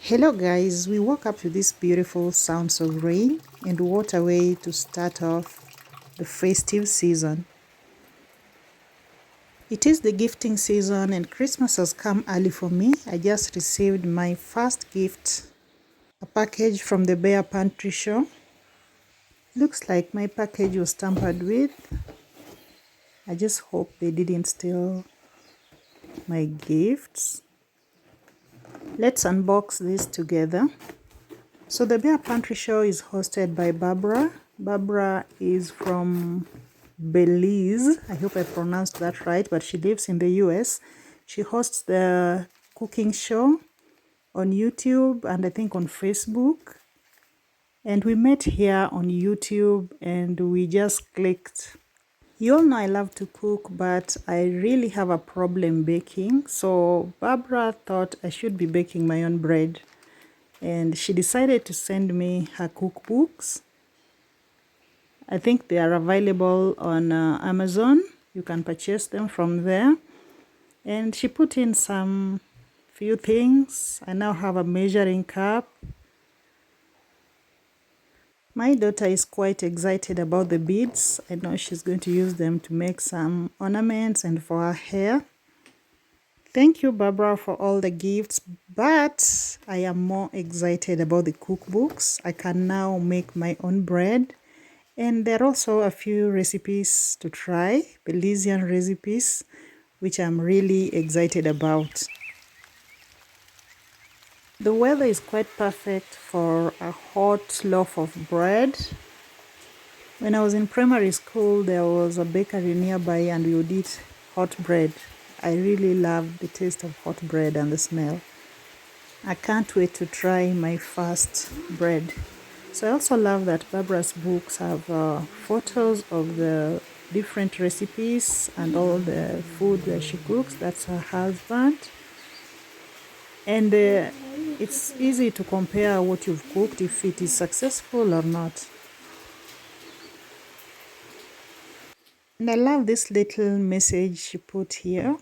Hello guys, we woke up to these beautiful sounds of rain, and what a way to start off the festive season. It is the gifting season and Christmas has come early for me. I just received my first gift, a package from the Bare Pantry Show. Looks like my package was tampered with. I just hope they didn't steal my gifts. Let's unbox this together. So the Bare Pantry Show is hosted by Barbara. Barbara is from Belize. I hope I pronounced that right, but she lives in the US. She hosts the cooking show on YouTube and I think on Facebook. And we met here on YouTube and we just clicked. You all know I love to cook, but I really have a problem baking. So Barbara thought I should be baking my own bread. And she decided to send me her cookbooks. I think they are available on Amazon. You can purchase them from there. And she put in some few things. I now have a measuring cup. My daughter is quite excited about the beads. I know she's going to use them to make some ornaments and for her hair. Thank you, Barbara, for all the gifts, but I am more excited about the cookbooks. I can now make my own bread, and there are also a few recipes to try, Belizean recipes, which I'm really excited about. The weather is quite perfect for a hot loaf of bread. When I was in primary school, there was a bakery nearby and we would eat hot bread. I really love the taste of hot bread and the smell. I can't wait to try my first bread. So I also love that Barbara's books have photos of the different recipes and all the food that she cooks. That's her husband. And it's easy to compare what you've cooked if it is successful or not. And I love this little message she put here.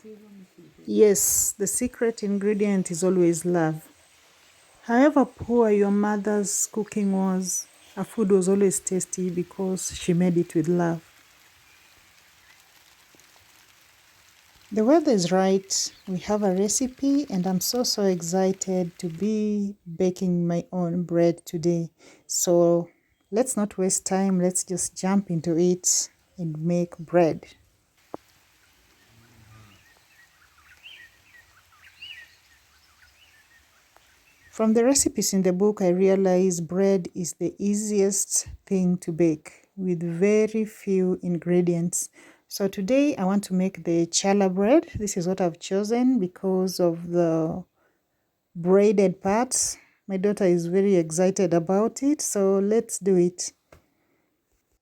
Yes, the secret ingredient is always love. However poor your mother's cooking was, her food was always tasty because she made it with love. The weather is right. We have a recipe and I'm so excited to be baking my own bread today. So let's not waste time. Let's just jump into it and make bread. From the recipes in the book, I realized bread is the easiest thing to bake with very few ingredients. So today I want to make the challah bread. This is what I've chosen because of the braided parts. My daughter is very excited about it, so let's do it.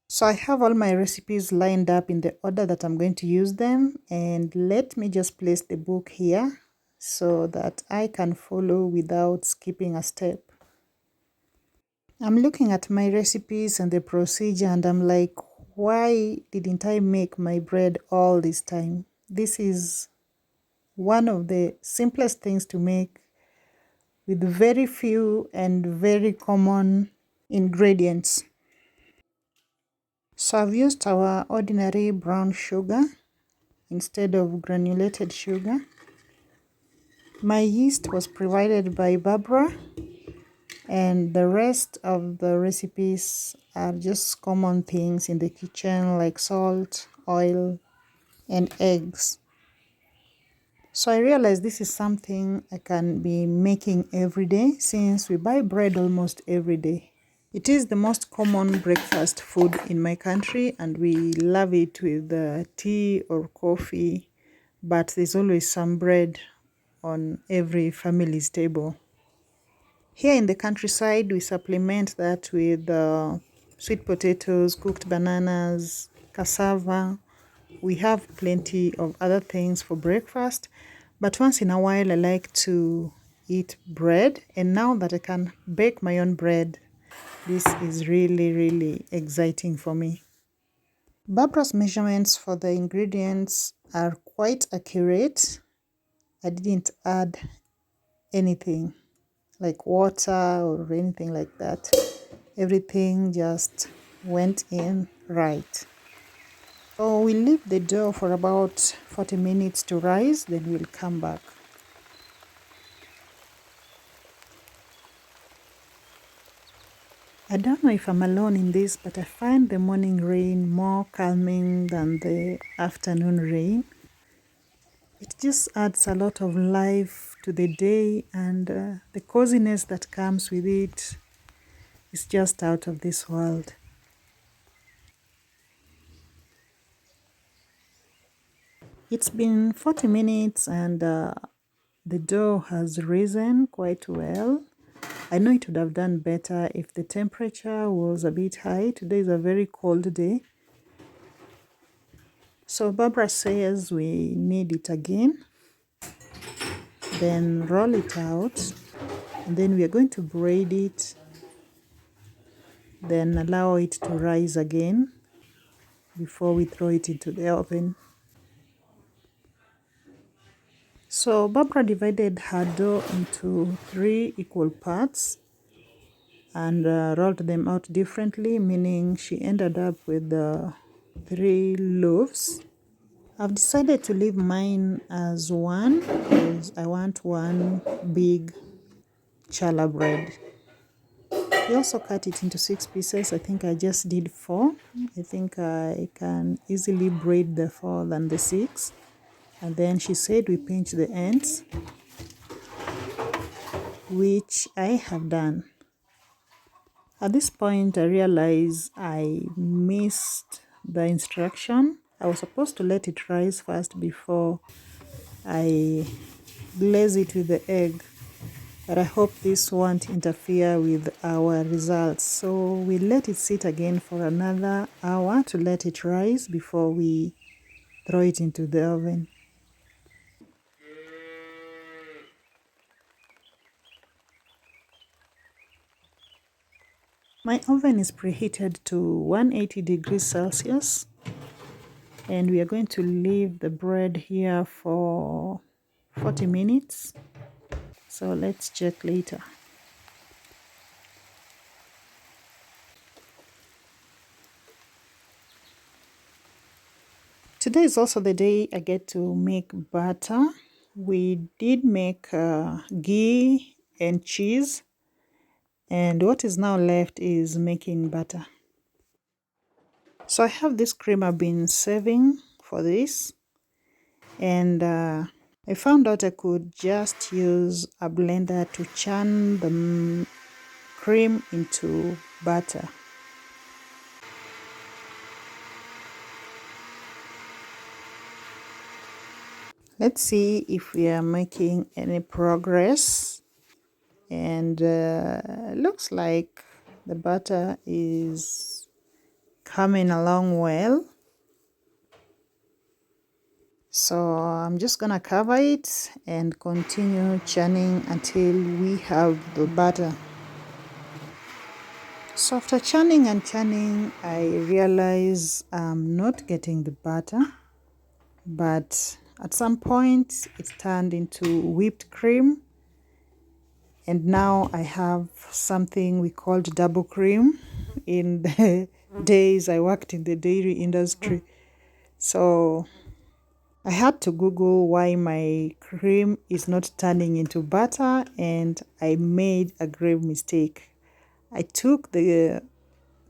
So I have all my recipes lined up in the order that I'm going to use them, and let me just place the book here so that I can follow without skipping a step. I'm looking at my recipes and the procedure and I'm like, why didn't I make my bread all this time? This is one of the simplest things to make with very few and very common ingredients. So I've used our ordinary brown sugar instead of granulated sugar. My yeast was provided by Barbara, and the rest of the recipes are just common things in the kitchen like salt, oil, and eggs. So I realized this is something I can be making every day since we buy bread almost every day. It is the most common breakfast food in my country and we love it with tea or coffee, but there's always some bread on every family's table. Here in the countryside, we supplement that with sweet potatoes, cooked bananas, cassava. We have plenty of other things for breakfast, but once in a while I like to eat bread, and now that I can bake my own bread, this is really exciting for me. Barbara's measurements for the ingredients are quite accurate. I didn't add anything. like water or anything like that. Everything just went in right. So we leave the dough for about 40 minutes to rise, then we'll come back. I don't know if I'm alone in this, but I find the morning rain more calming than the afternoon rain. It just adds a lot of life to the day, and the coziness that comes with it is just out of this world. It's been 40 minutes and the dough has risen quite well. I know it would have done better if the temperature was a bit high. Today is a very cold day. So Barbara says we knead it again, then roll it out, and then we are going to braid it, then allow it to rise again before we throw it into the oven. So Barbara divided her dough into 3 equal parts and rolled them out differently, meaning she ended up with 3 loaves. I've decided to leave mine as one because I want one big challah bread. We also cut it into 6 pieces. I think I just did 4. I think I can easily braid the 4 than the 6. And then she said we pinch the ends, which I have done. At this point, I realized I missed the instruction. I was supposed to let it rise first before I glaze it with the egg. But I hope this won't interfere with our results. So we let it sit again for another hour to let it rise before we throw it into the oven. My oven is preheated to 180 degrees Celsius, and we are going to leave the bread here for 40 minutes. So let's check later. Today is also the day I get to make butter. We did make ghee and cheese, and what is now left is making butter. So I have this cream I've been saving for this, and I found out I could just use a blender to churn the cream into butter. Let's see if we are making any progress. And looks like the butter is coming along well. So I'm just gonna cover it and continue churning until we have the butter. So after churning and churning, I realize I'm not getting the butter, but at some point it turned into whipped cream, and now I have something we called double cream in the days I worked in the dairy industry. So I had to Google why my cream is not turning into butter, and I made a grave mistake. I took the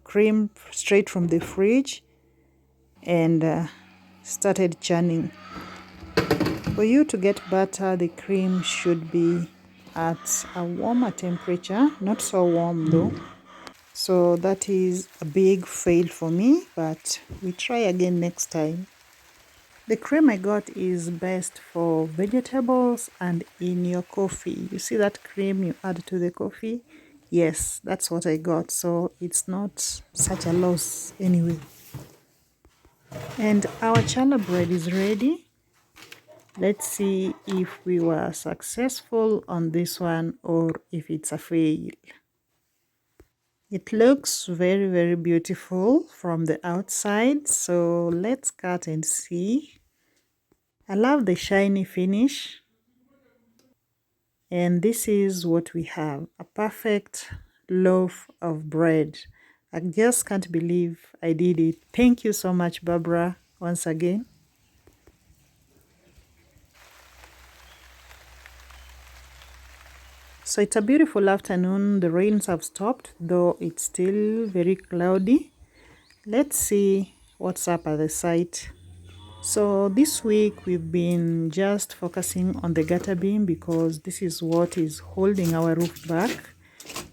cream straight from the fridge and started churning. For you to get butter, the cream should be at a warmer temperature, not so warm though. So that is a big fail for me, but we try again next time. The cream I got is best for vegetables and in your coffee. You see that cream you add to the coffee? Yes, that's what I got. So it's not such a loss anyway. And our challah bread is ready. Let's see if we were successful on this one or if it's a fail. It looks very, very beautiful from the outside. So let's cut and see. I love the shiny finish. And this is what we have, a perfect loaf of bread. I just can't believe I did it. Thank you so much, Barbara, once again. So it's a beautiful afternoon. The rains have stopped, though it's still very cloudy. Let's see what's up at the site. So this week we've been just focusing on the gutter beam because this is what is holding our roof back.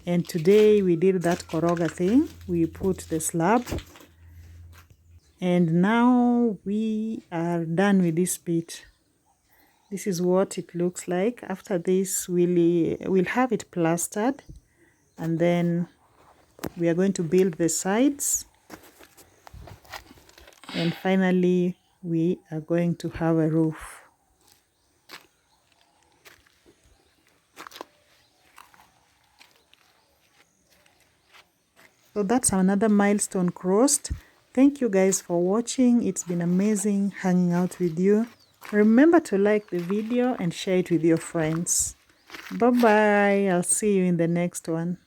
And today we did that koroga thing. We put the slab. And now we are done with this bit. This is what it looks like. After this, we'll have it plastered. And then we are going to build the sides. And finally, we are going to have a roof. So that's another milestone crossed. Thank you guys for watching. It's been amazing hanging out with you. Remember to like the video and share it with your friends. Bye bye. I'll see you in the next one.